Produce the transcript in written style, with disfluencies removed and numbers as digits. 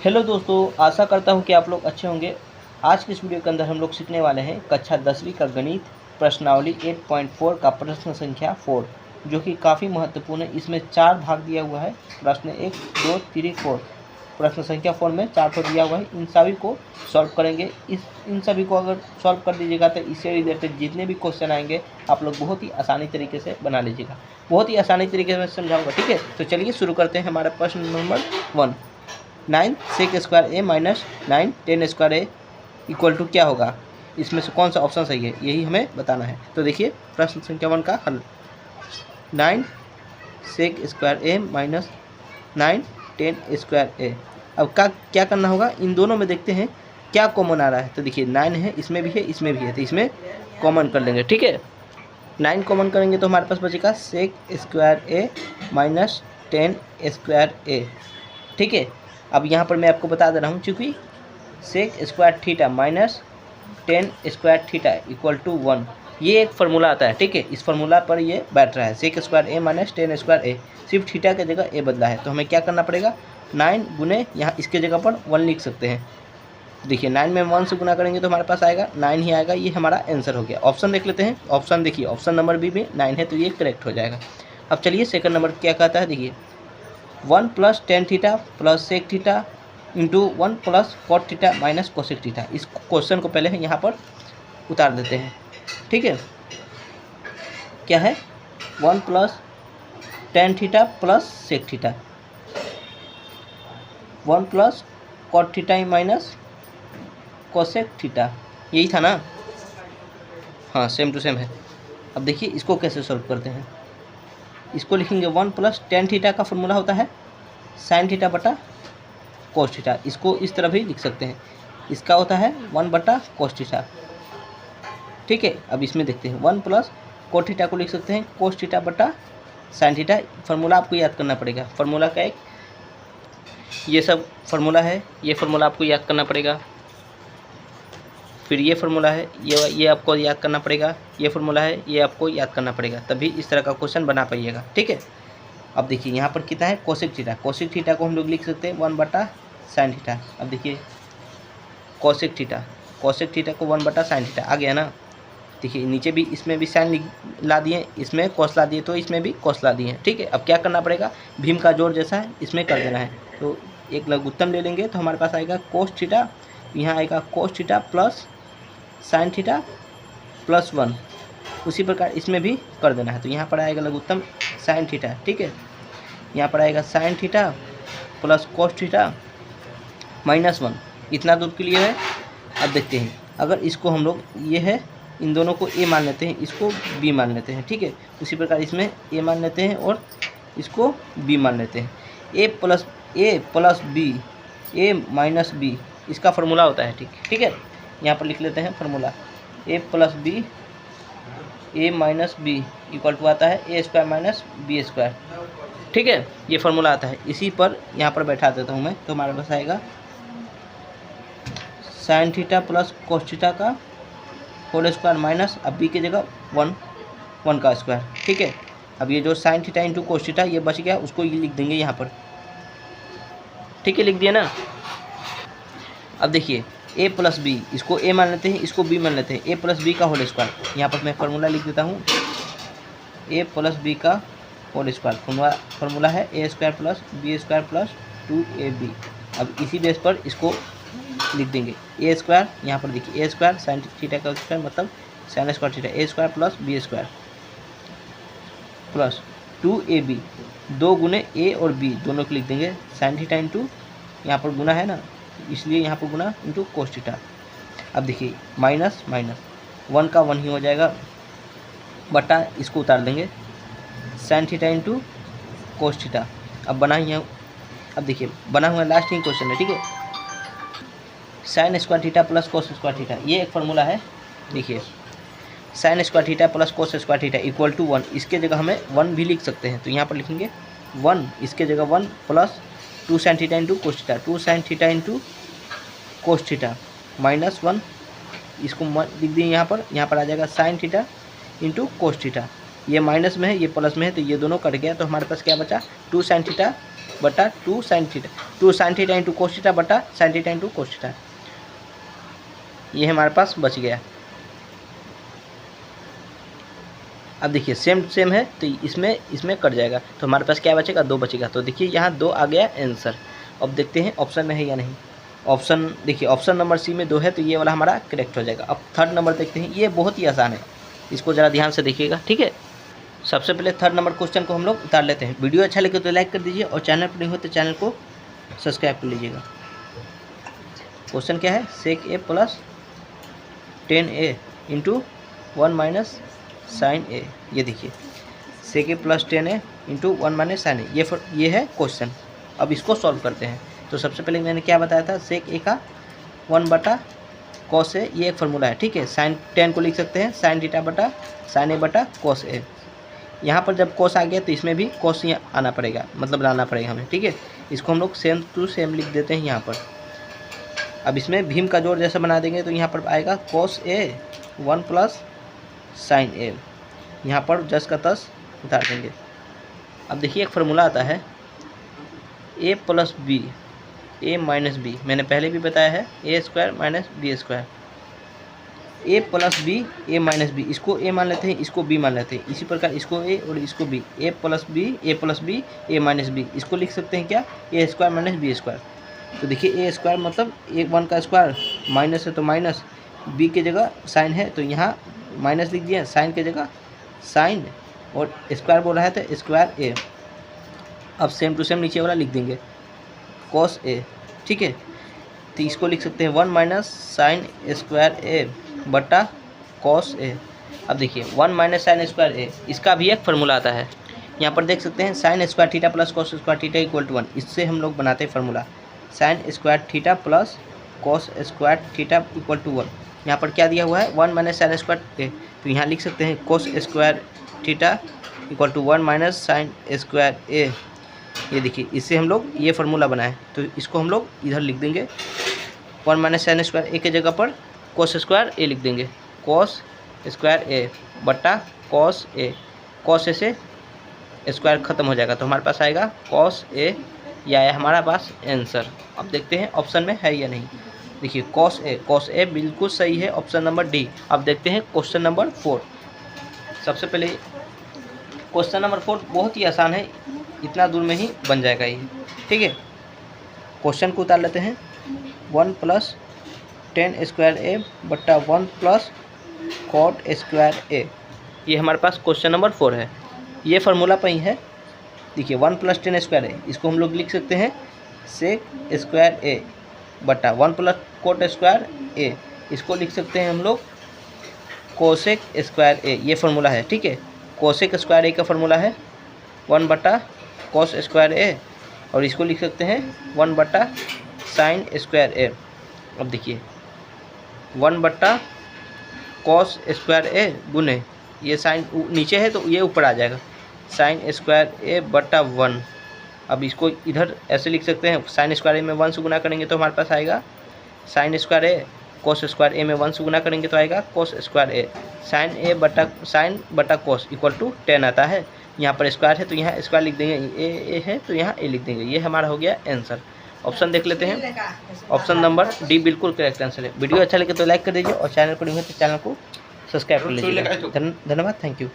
Hello दोस्तों, आशा करता हूँ कि आप लोग अच्छे होंगे। आज के इस वीडियो के अंदर हम लोग सीखने वाले हैं कक्षा 10वीं का गणित प्रश्नावली 8.4 का प्रश्न संख्या 4, जो कि काफ़ी महत्वपूर्ण है। इसमें 4 भाग दिया हुआ है। प्रश्न 1, 2, 3, 4। प्रश्न संख्या 4 में 4 तो दिया हुआ है। इन सभी को सॉल्व करेंगे। इन सभी को अगर सॉल्व कर दीजिएगा तो इससे रिलेटेड जितने भी क्वेश्चन आएंगे आप लोग बहुत ही आसानी तरीके से बना लीजिएगा। बहुत ही आसानी तरीके से मैं समझाऊंगा, ठीक है। तो चलिए शुरू करते हैं हमारा प्रश्न number 1। 9 sec square A minus 9 10 square A equal to क्या होगा? इसमें से कौन सा ऑप्शन सही है, यही हमें बताना है। तो देखिए प्रश्न संख्या 1 का हल। 9 sec square A minus 9 10 square ए। अब क्या करना होगा, इन दोनों में देखते हैं क्या कॉमन आ रहा है। तो देखिए 9 है, इसमें भी है, इसमें भी है, तो इसमें कॉमन कर लेंगे, ठीक है। 9 कॉमन करेंगे तो हमारे पास बचेगा सेक स्क्वायर ए माइनस 10 स्क्वायर ए, ठीक है। अब यहाँ पर मैं आपको बता दे रहा हूँ, चूँकि sec square theta minus 10 square theta equal to 1, ये एक फार्मूला आता है, ठीक है। इस फार्मूला पर ये बैठ रहा है, सेक स्क्वायर ए माइनस 10 स्क्वायर ए। सिर्फ थीटा के जगह ए बदला है, तो हमें क्या करना पड़ेगा, 9 गुने यहाँ इसके जगह पर 1 लिख सकते हैं। देखिए 9 में 1 से गुना करेंगे तो हमारे पास आएगा 9 ही आएगा। ये हमारा आंसर हो गया। ऑप्शन देख लेते हैं। ऑप्शन देखिए, ऑप्शन नंबर बी में 9 है, तो ये करेक्ट हो जाएगा। अब चलिए सेकंड नंबर क्या कहता है, देखिए 1 plus tan theta plus sec theta into 1 plus cot theta minus cosec theta. इस क्वेश्चन को पहले यहाँ पर उतार देते हैं, ठीक है। क्या है, 1 plus tan theta plus sec theta, 1 plus cot theta minus cosec theta, यही था ना। हाँ, सेम टू सेम है। अब देखिए इसको कैसे सॉल्व करते हैं। इसको लिखेंगे 1 प्लस टेन थीटा का फॉर्मूला होता है साइन थीटा बटा कोस थीटा। इसको इस तरह भी लिख सकते हैं, इसका होता है 1 बटा कोस थीटा, ठीक है। अब इसमें देखते हैं 1 प्लस कोस थीटा को लिख सकते हैं कोस थीटा बटा साइन थीटा। फार्मूला आपको याद करना पड़ेगा। फार्मूला का एक ये सब फार्मूला है, ये फार्मूला आपको याद करना पड़ेगा। फिर ये फार्मूला है, ये आपको याद करना पड़ेगा। ये फार्मूला है, ये आपको याद करना पड़ेगा, तभी इस तरह का क्वेश्चन बना पाइएगा, ठीक है। अब देखिए यहाँ पर कितना है, कोसेक थीटा। कोसेक थीटा को हम लोग लिख सकते हैं 1 बटा साइन थीटा। अब देखिए कोसेक थीटा, कोसेक थीटा को 1 बटा साइन थीटा आ गया ना। देखिए नीचे भी, इसमें भी साइन ला दिए, इसमें कोस ला दिए, तो इसमें भी कोस ला दिए, ठीक है। अब क्या करना पड़ेगा, भीम का जोड़ जैसा है इसमें कर देना है। तो एक लघुत्तम ले लेंगे तो हमारे पास आएगा कोस थीटा, यहाँ आएगा cos theta plus sine theta plus 1। उसी प्रकार इसमें भी कर देना है। तो यहाँ पर आएगा लघुत्तम साइन थीटा, ठीक है। यहाँ पर आएगा sine theta plus cos theta minus 1। इतना दूर के लिए है। अब देखते हैं, अगर इसको हम लोग, ये है, इन दोनों को ए मान लेते हैं, इसको बी मान लेते हैं, ठीक है। उसी प्रकार इसमें ए मान लेते हैं और इसको बी मान लेते हैं। ए plus B, A minus B, इसका फार्मूला होता है, ठीक है। यहाँ पर लिख लेते हैं formula, A plus B, A minus B equal to आता है ए स्क्वायर माइनस बी स्क्वायर, ठीक है। ये फार्मूला आता है, इसी पर यहाँ पर बैठा देता हूँ मैं। तो हमारे पास आएगा sine theta plus cos theta का होल स्क्वायर माइनस, अब बी की जगह 1 का स्क्वायर, ठीक है। अब ये जो sign theta into cos theta ये बच गया, उसको ये लिख देंगे यहाँ पर, ठीक है। लिख दिया ना। अब देखिए ए प्लस बी, इसको ए मान लेते हैं, इसको बी मान लेते हैं। ए प्लस बी का होल स्क्वायर, यहाँ पर मैं फार्मूला लिख देता हूँ, ए प्लस बी का होल स्क्वायर। फार्मूला है ए square plus b square plus 2ab। अब इसी बेस पर इसको लिख देंगे ए स्क्वायर, यहाँ पर देखिए ए स्क्वायर साइन थीटा का स्क्वायर मतलब sine square theta, a square plus b square plus 2ab। 2 गुने ए और बी दोनों को लिख देंगे साइन थीटा इंटू, यहाँ पर गुना है ना, इसलिए यहाँ पर गुना इंटू कोस थीटा। अब देखिए माइनस माइनस 1 का 1 ही हो जाएगा बटा, इसको उतार देंगे sign theta into cos theta. अब बना ही है, अब देखिए बना हुआ लास्ट ही क्वेश्चन है, ठीक है। Sin square theta plus cos square theta, ये एक फार्मूला है। देखिए sin square theta plus cos square theta equal to 1, इसके जगह हमें 1 भी लिख सकते हैं। तो यहाँ पर लिखेंगे 1, इसके जगह 1 plus 2 sine theta into cos theta, 2 sine theta into cos theta minus 1, इसको लिख दिए यहाँ पर आ जाएगा sign theta into cos theta. ये माइनस में है, ये प्लस में है, तो ये दोनों कट गया। तो हमारे पास क्या बचा, 2 साइन थीटा बटा 2 sine theta, 2 sine theta into cos theta बटा sine theta into cos theta. ये हमारे पास बच गया। अब देखिए सेम सेम है तो इसमें कट जाएगा, तो हमारे पास क्या बचेगा, 2 बचेगा। तो देखिए यहाँ 2 आ गया आंसर। अब देखते हैं ऑप्शन में है या नहीं। ऑप्शन देखिए, ऑप्शन नंबर सी में 2 है, तो ये वाला हमारा करेक्ट हो जाएगा। अब थर्ड नंबर देखते हैं, ये बहुत ही आसान है, इसको ज़रा ध्यान से देखिएगा, ठीक है। सबसे पहले थर्ड नंबर क्वेश्चन को हम लोग उतार लेते हैं। वीडियो अच्छा लगे तो लाइक कर दीजिए और चैनल पर नहीं हो तो चैनल को सब्सक्राइब कर लीजिएगा। क्वेश्चन क्या है, sec a plus 10a into 1 minus sine a. ये देखिए sec a plus 10a into 1 minus sine a, ये है क्वेश्चन। अब इसको सॉल्व करते हैं। तो सबसे पहले मैंने क्या बताया था, सेक ए का 1 बटा कॉस ए, ये एक फार्मूला है, ठीक है। साइन 10 को लिख सकते हैं साइन थीटा बटा साइन ए बटा कॉस ए। यहाँ पर जब कॉस आ गया तो इसमें भी कॉस ही आना पड़ेगा, मतलब लाना पड़ेगा हमें, ठीक है। इसको हम लोग सेम टू सेम लिख देते हैं यहाँ पर। अब इसमें भीम का जोड़ जैसा बना देंगे तो यहाँ पर आएगा कॉस ए 1 प्लस साइन ए, यहाँ पर 10 का 10 उतार देंगे। अब देखिए एक फार्मूला आता है ए plus B A minus B, मैंने पहले भी बताया है, ए square minus B square. A plus B A minus B, इसको ए मान लेते हैं, इसको बी मान लेते हैं। इसी प्रकार इसको ए और इसको B, A plus B A minus B, इसको लिख सकते हैं क्या, ए स्क्वायर माइनस बी स्क्वायर। तो देखिए ए स्क्वायर मतलब 1 का स्क्वायर, माइनस है तो माइनस, बी के जगह साइन है तो यहाँ माइनस लिख दिया, साइन के जगह साइन, और स्क्वायर बोल रहा है तो स्क्वायर ए। अब सेम टू सेम नीचे वाला लिख देंगे कॉस ए, ठीक है। तो इसको लिख सकते हैं 1 माइनस साइन स्क्वायर ए बटा कॉस ए। अब देखिए 1 माइनस साइन स्क्वायर ए, इसका भी एक फार्मूला आता है। यहाँ पर देख सकते हैं sin square theta plus cos square theta equal to 1, इससे हम लोग बनाते हैं formula sin square theta plus cos square theta equal to 1। यहाँ पर क्या दिया हुआ है, 1 माइनस साइन स्क्वायर ए, तो यहाँ लिख सकते हैं cos square theta equal to 1 minus sine square a. ये देखिए इससे हम लोग ये फार्मूला बनाए, तो इसको हम लोग इधर लिख देंगे 1 माइनस साइन स्क्वायर ए के जगह पर कॉस स्क्वायर ए लिख देंगे, कॉस स्क्वायर ए बटा कॉस ए। कॉस ए से स्क्वायर खत्म हो जाएगा तो हमारे पास आएगा कॉस ए, या आया हमारा पास आंसर। अब देखते हैं ऑप्शन में है या नहीं। देखिए कॉस ए बिल्कुल सही है, ऑप्शन नंबर डी। अब देखते हैं क्वेश्चन नंबर 4। सबसे पहले क्वेश्चन नंबर 4 बहुत ही आसान है, इतना दूर में ही बन जाएगा ये, ठीक है। क्वेश्चन को उतार लेते हैं, 1 प्लस 10 स्क्वायर ए बट्टा 1 प्लस कॉट स्क्वायर ए, ये हमारे पास क्वेश्चन नंबर 4 है। ये फार्मूला पर ही है। देखिए 1 प्लस 10 स्क्वायर ए, इसको हम लोग लिख सकते हैं सेक स्क्वायर ए बट्टा 1 प्लस कोट स्क्वायर ए, इसको लिख सकते हैं हम लोग कोसेक स्क्वायर ए। ये फार्मूला है, ठीक है। कोसेक स्क्वायर ए का फार्मूला है 1 बटा कॉस स्क्वायर ए, और इसको लिख सकते हैं 1 बटा साइन स्क्वायर ए। अब देखिए 1 बटा कॉस स्क्वायर ए गुने, ये साइन नीचे है तो ये ऊपर आ जाएगा, साइन स्क्वायर ए बटा 1। अब इसको इधर ऐसे लिख सकते हैं, साइन स्क्वायर ए में 1 से गुना करेंगे तो हमारे पास आएगा साइन स्क्वायर ए, कॉस स्क्वायर ए में 1 से गुना करेंगे तो आएगा कॉस स्क्वायर ए। साइन बटा कॉस इक्वल टू 10 आता है। यहाँ पर स्क्वायर है तो यहाँ स्क्वायर लिख देंगे, ए है तो यहाँ ए लिख देंगे। ये हमारा हो गया आंसर। ऑप्शन देख लेते हैं, ऑप्शन नंबर डी बिल्कुल करेक्ट आंसर है। वीडियो अच्छा लगे तो लाइक कर दीजिए और चैनल पर नहीं हो तो चैनल को सब्सक्राइब कर लीजिए। धन्यवाद, थैंक यू।